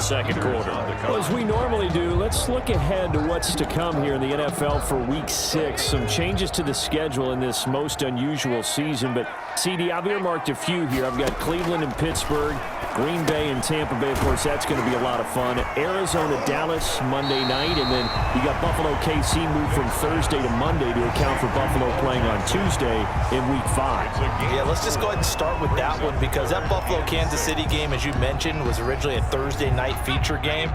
second quarter. Well, as we normally do, let's look ahead to what's to come here in the NFL for Week 6. Some changes to the schedule in this most unusual season. But, CD, I've earmarked a few here. I've got Cleveland and Pittsburgh, Green Bay and Tampa Bay. Of course, that's going to be a lot of fun. Arizona, Dallas, Monday night. And then you got Buffalo, KC moved from Thursday to Monday to account for Buffalo playing on Tuesday in Week 5. Yeah, let's just go ahead and start with that one because that Buffalo-Kansas City game, as you mentioned, was originally a Thursday night feature game.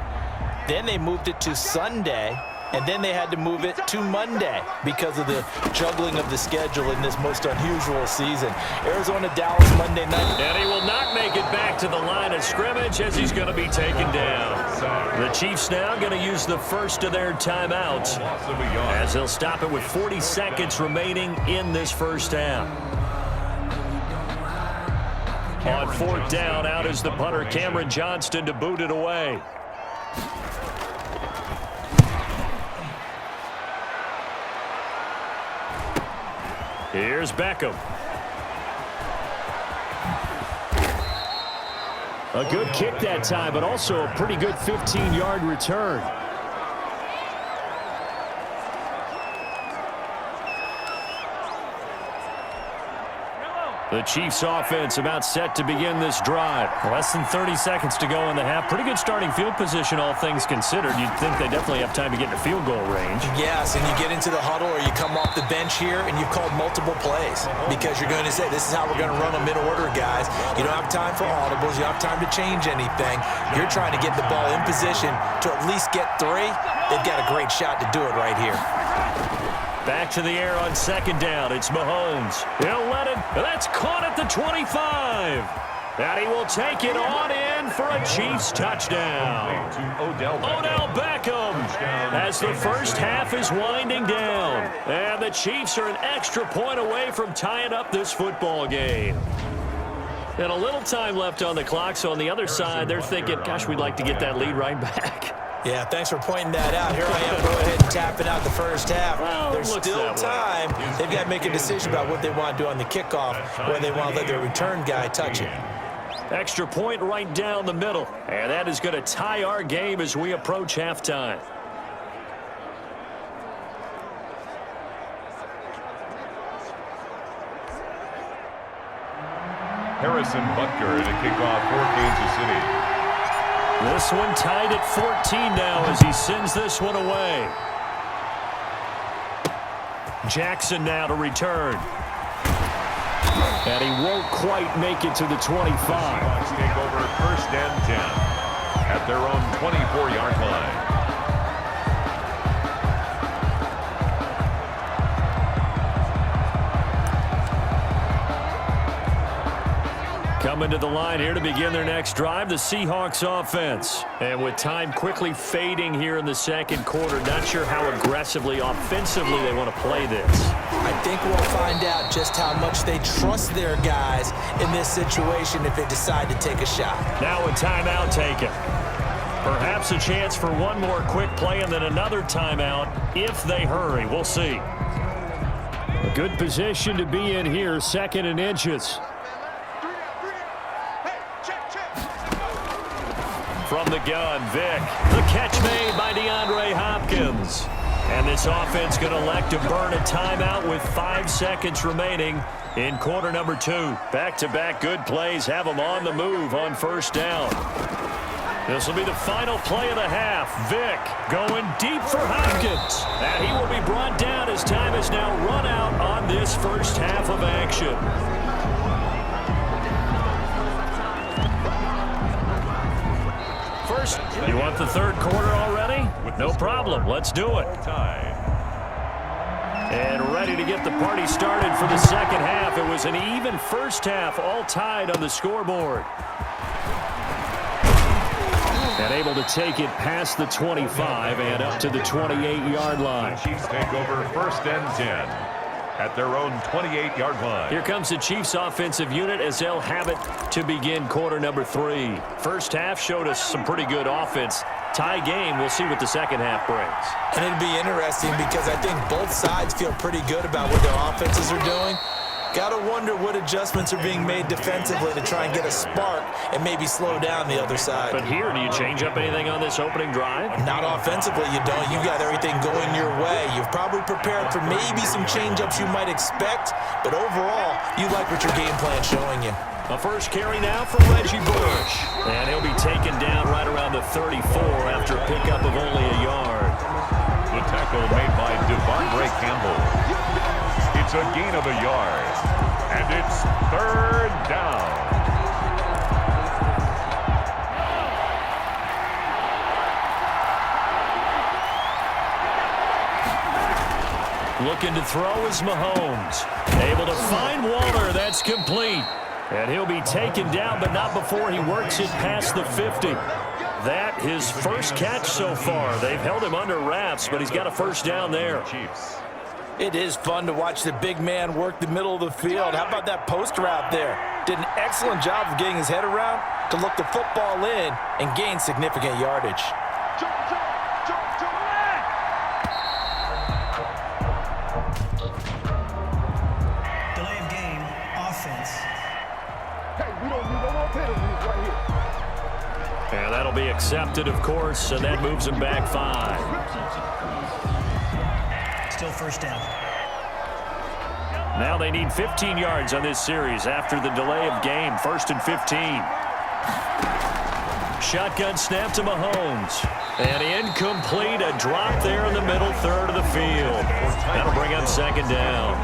Then they moved it to Sunday, and then they had to move it to Monday because of the juggling of the schedule in this most unusual season. Arizona, Dallas, Monday night. And he will not make it back to the line of scrimmage as he's going to be taken down. The Chiefs now going to use the first of their timeouts as they'll stop it with 40 seconds remaining in this first half. On fourth down, out is the punter, Cameron Johnston, to boot it away. Here's Beckham. A good kick that time, but also a pretty good 15-yard return. The Chiefs offense about set to begin this drive. Less than 30 seconds to go in the half. Pretty good starting field position, all things considered. You'd think they definitely have time to get to field goal range. Yes, and you get into the huddle or you come off the bench here and you've called multiple plays because you're going to say, this is how we're going to run them in order, guys. You don't have time for audibles. You don't have time to change anything. You're trying to get the ball in position to at least get 3. They've got a great shot to do it right here. Back to the air on second down. It's Mahomes. He'll let it. That's caught at the 25. And he will take it on in for a Chiefs touchdown. Odell Beckham as the first half is winding down. And the Chiefs are an extra point away from tying up this football game. And a little time left on the clock, so on the other side, they're thinking, gosh, we'd like to get that lead right back. Yeah, thanks for pointing that out. Here I am, go ahead and tapping out the first half. Well, there's still time. They've got to make a decision about what they want to do on the kickoff, whether they want to let their return guy touch it. Extra point right down the middle. And that is going to tie our game as we approach halftime. Harrison Butker to kick off for Kansas City. This one tied at 14 now as he sends this one away. Jackson now to return. And he won't quite make it to the 25. Seahawks take over first and 10 at their own 24-yard line. Coming to the line here to begin their next drive, the Seahawks offense. And with time quickly fading here in the second quarter, not sure how aggressively, offensively they want to play this. I think we'll find out just how much they trust their guys in this situation if they decide to take a shot. Now a timeout taken. Perhaps a chance for one more quick play and then another timeout if they hurry. We'll see. A good position to be in here, second and inches. From the gun, Vick. The catch made by DeAndre Hopkins. And this offense going to elect to burn a timeout with 5 seconds remaining in quarter number 2. Back-to-back good plays have them on the move on first down. This will be the final play of the half. Vick going deep for Hopkins. And he will be brought down as time is now run out on this first half of action. First, you want the third quarter already? No problem. Let's do it. And ready to get the party started for the second half. It was an even first half, all tied on the scoreboard. And able to take it past the 25 and up to the 28-yard line. The Chiefs take over first and 10 at their own 28-yard line. Here comes the Chiefs offensive unit as they'll have it to begin quarter number 3. First half showed us some pretty good offense. Tie game, we'll see what the second half brings. And it'll be interesting because I think both sides feel pretty good about what their offenses are doing. Got to wonder what adjustments are being made defensively to try and get a spark and maybe slow down the other side. But here, do you change up anything on this opening drive? Not offensively, you don't. You got everything going your way. You've probably prepared for maybe some change-ups you might expect, but overall, you like what your game plan's showing you. A first carry now for Reggie Bush. And he'll be taken down right around the 34 after a pickup of only a yard. The tackle made by Devondre Campbell. It's a gain of a yard, and it's third down. Looking to throw is Mahomes. Able to find Waller. That's complete. And he'll be taken down, but not before he works it past the 50. That his first catch so far. They've held him under wraps, but he's got a first down there. It is fun to watch the big man work the middle of the field. How about that post route there? Did an excellent job of getting his head around to look the football in and gain significant yardage. Delay of game, offense. Hey, we don't need no more penalties right here. And that'll be accepted, of course, and that moves him back 5. Still first down. Now they need 15 yards on this series after the delay of game. 1st and 15. Shotgun snap to Mahomes. And incomplete. A drop there in the middle third of the field. That'll bring up 2nd down.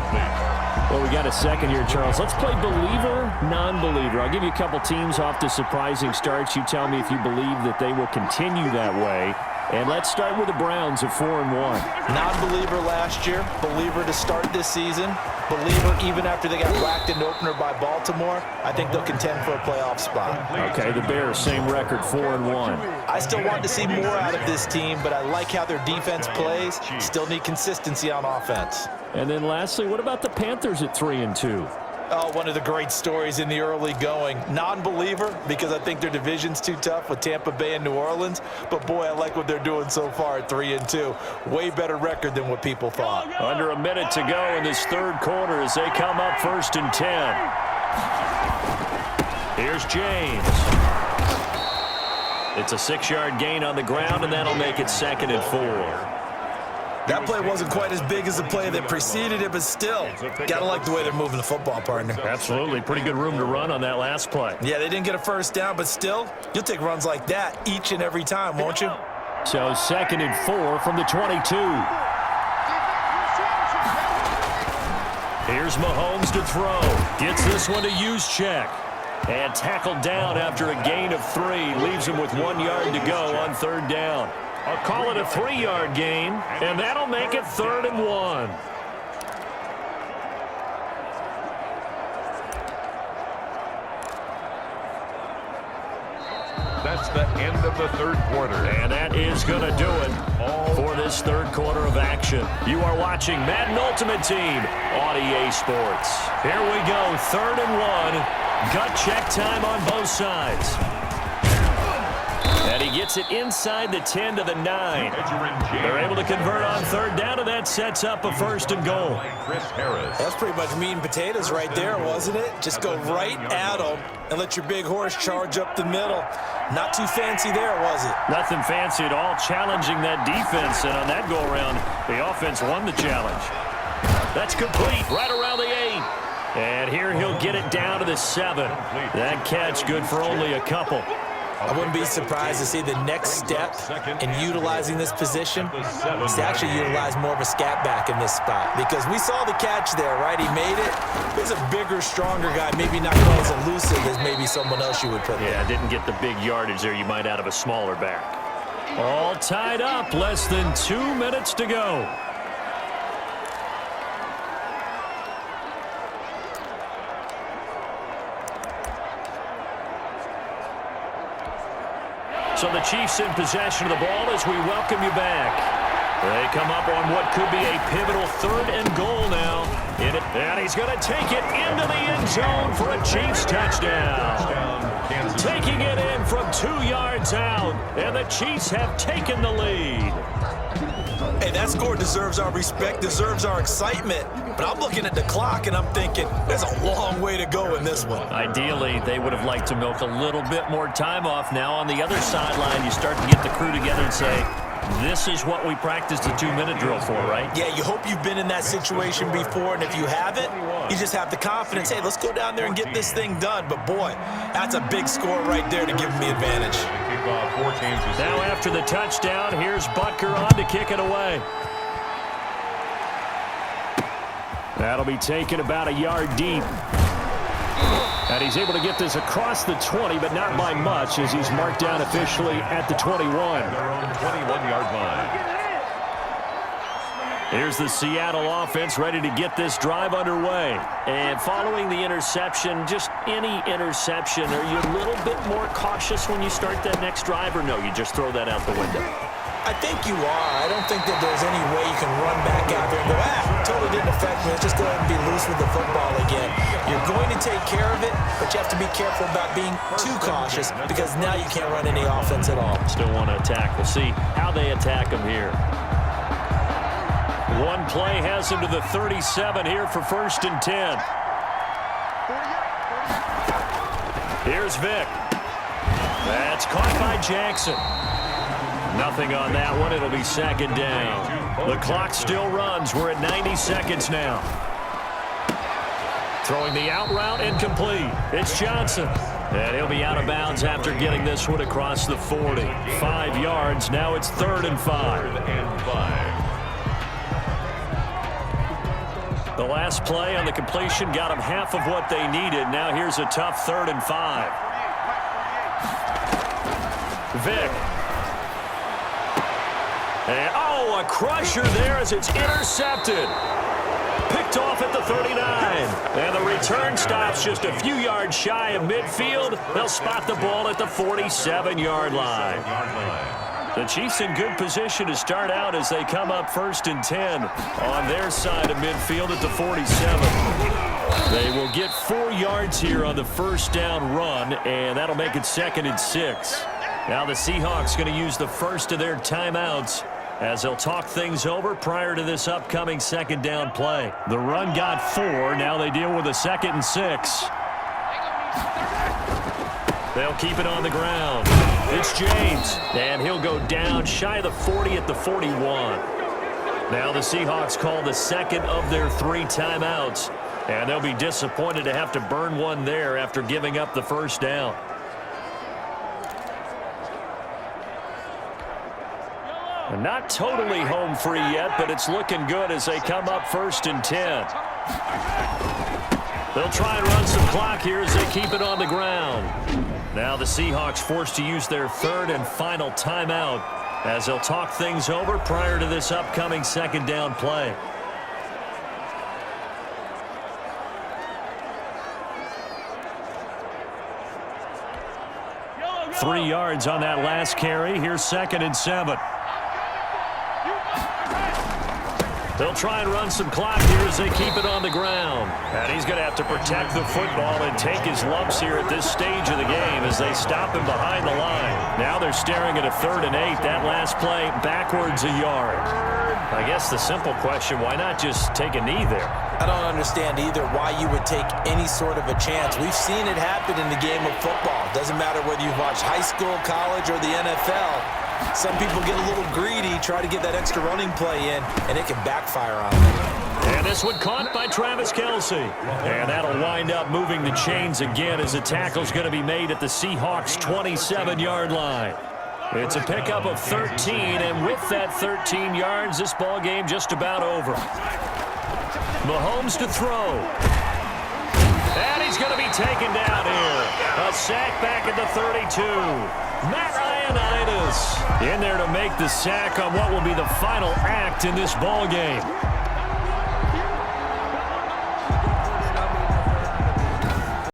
Well, we got a second here, Charles. Let's play believer, non-believer. I'll give you a couple teams off to surprising starts. You tell me if you believe that they will continue that way. And let's start with the Browns at 4-1. Non-believer last year, believer to start this season, believer even after they got whacked in the opener by Baltimore. I think they'll contend for a playoff spot. Okay, the Bears, same record, 4-1. I still want to see more out of this team, but I like how their defense plays. Still need consistency on offense. And then lastly, what about the Panthers at 3-2? Oh, one of the great stories in the early going. Non-believer, because I think their division's too tough with Tampa Bay and New Orleans. But, boy, I like what they're doing so far at 3-2. Way better record than what people thought. Under a minute to go in this third quarter as they come up 1st and 10. Here's James. It's a 6-yard gain on the ground, and that'll make it 2nd and 4. That play wasn't quite as big as the play that preceded it, but still, gotta like the way they're moving the football, partner. Absolutely. Pretty good room to run on that last play. Yeah, they didn't get a first down, but still, you'll take runs like that each and every time, won't you? So 2nd and 4 from the 22. Here's Mahomes to throw. Gets this one to Juszczyk. And tackled down after a gain of 3. Leaves him with 1 yard to go on 3rd down. I'll call it a 3-yard gain, and that'll make it 3rd and 1. That's the end of the third quarter. And that is going to do it for this third quarter of action. You are watching Madden Ultimate Team on EA Sports. Here we go, 3rd and 1. Gut check time on both sides. And he gets it inside the 10 to the 9. They're able to convert on 3rd down, and that sets up a 1st and goal. That's pretty much meat and potatoes right there, wasn't it? Just go right at them and let your big horse charge up the middle. Not too fancy there, was it? Nothing fancy at all, challenging that defense, and on that go-around, the offense won the challenge. That's complete, right around the 8. And here he'll get it down to the 7. That catch good for only a couple. I wouldn't be surprised to see the next step in utilizing this position is to actually utilize more of a scat back in this spot. Because we saw the catch there, right? He made it. He's a bigger, stronger guy, maybe not quite as elusive as maybe someone else you would put there. Yeah, didn't get the big yardage there you might out of a smaller back. All tied up, less than 2 minutes to go. So the Chiefs in possession of the ball as we welcome you back. They come up on what could be a pivotal 3rd and goal now. And he's going to take it into the end zone for a Chiefs touchdown. Taking it in from 2 yards out, and the Chiefs have taken the lead. Hey, that score deserves our respect, deserves our excitement. But I'm looking at the clock, and I'm thinking, there's a long way to go in this one. Ideally, they would have liked to milk a little bit more time off. Now on the other sideline, you start to get the crew together and say, this is what we practiced the 2-minute drill for, right? Yeah, you hope you've been in that situation before, and if you haven't, you just have the confidence, hey, let's go down there and get this thing done. But, boy, that's a big score right there to give them the advantage. Now after the touchdown, here's Butker on to kick it away. That'll be taken about a yard deep. And he's able to get this across the 20, but not by much, as he's marked down officially at the 21. Their own 21-yard line. Here's the Seattle offense ready to get this drive underway. And following the interception, just any interception, are you a little bit more cautious when you start that next drive, or no, you just throw that out the window? I think you are. I don't think that there's any way you can run back out there and go, totally didn't affect me. Let's just go ahead and be loose with the football again. You're going to take care of it, but you have to be careful about being too cautious because now you can't run any offense at all. Still want to attack. We'll see how they attack them here. One play has him to the 37 here for 1st and 10. Here's Vick. That's caught by Jackson. Nothing on that one. It'll be 2nd down. The clock still runs. We're at 90 seconds now. Throwing the out route, incomplete. It's Johnson. And he'll be out of bounds after getting this one across the 40. 5 yards. Now it's 3rd and 5. The last play on the completion got them half of what they needed. Now here's a tough 3rd and 5. Vick. And, a crusher there as it's intercepted. Picked off at the 39. And the return stops just a few yards shy of midfield. They'll spot the ball at the 47-yard line. The Chiefs in good position to start out as they come up 1st and 10 on their side of midfield at the 47. They will get 4 yards here on the 1st down run, and that'll make it 2nd and 6. Now the Seahawks going to use the first of their timeouts as they'll talk things over prior to this upcoming 2nd down play. The run got 4. Now they deal with a 2nd and 6. They'll keep it on the ground. It's James, and he'll go down shy of the 40 at the 41. Now the Seahawks call the 2nd of their 3 timeouts, and they'll be disappointed to have to burn one there after giving up the 1st down. And not totally home free yet, but it's looking good as they come up 1st and 10. They'll try and run some clock here as they keep it on the ground. Now the Seahawks forced to use their 3rd and final timeout as they'll talk things over prior to this upcoming 2nd down play. Three yards on that last carry. Here's 2nd and 7. They'll try and run some clock here as they keep it on the ground. And he's going to have to protect the football and take his lumps here at this stage of the game as they stop him behind the line. Now they're staring at a 3rd and 8. That last play backwards a yard. I guess the simple question, why not just take a knee there? I don't understand either why you would take any sort of a chance. We've seen it happen in the game of football. Doesn't matter whether you've watched high school, college, or the NFL. Some people get a little greedy, try to get that extra running play in, and it can backfire on them. And this one caught by Travis Kelce. And that'll wind up moving the chains again as the tackle's going to be made at the Seahawks' 27-yard line. It's a pickup of 13, and with that 13 yards, this ball game just about over. Mahomes to throw. And he's going to be taken down here. A sack back at the 32. Matt Ioannidis in there to make the sack on what will be the final act in this ball game.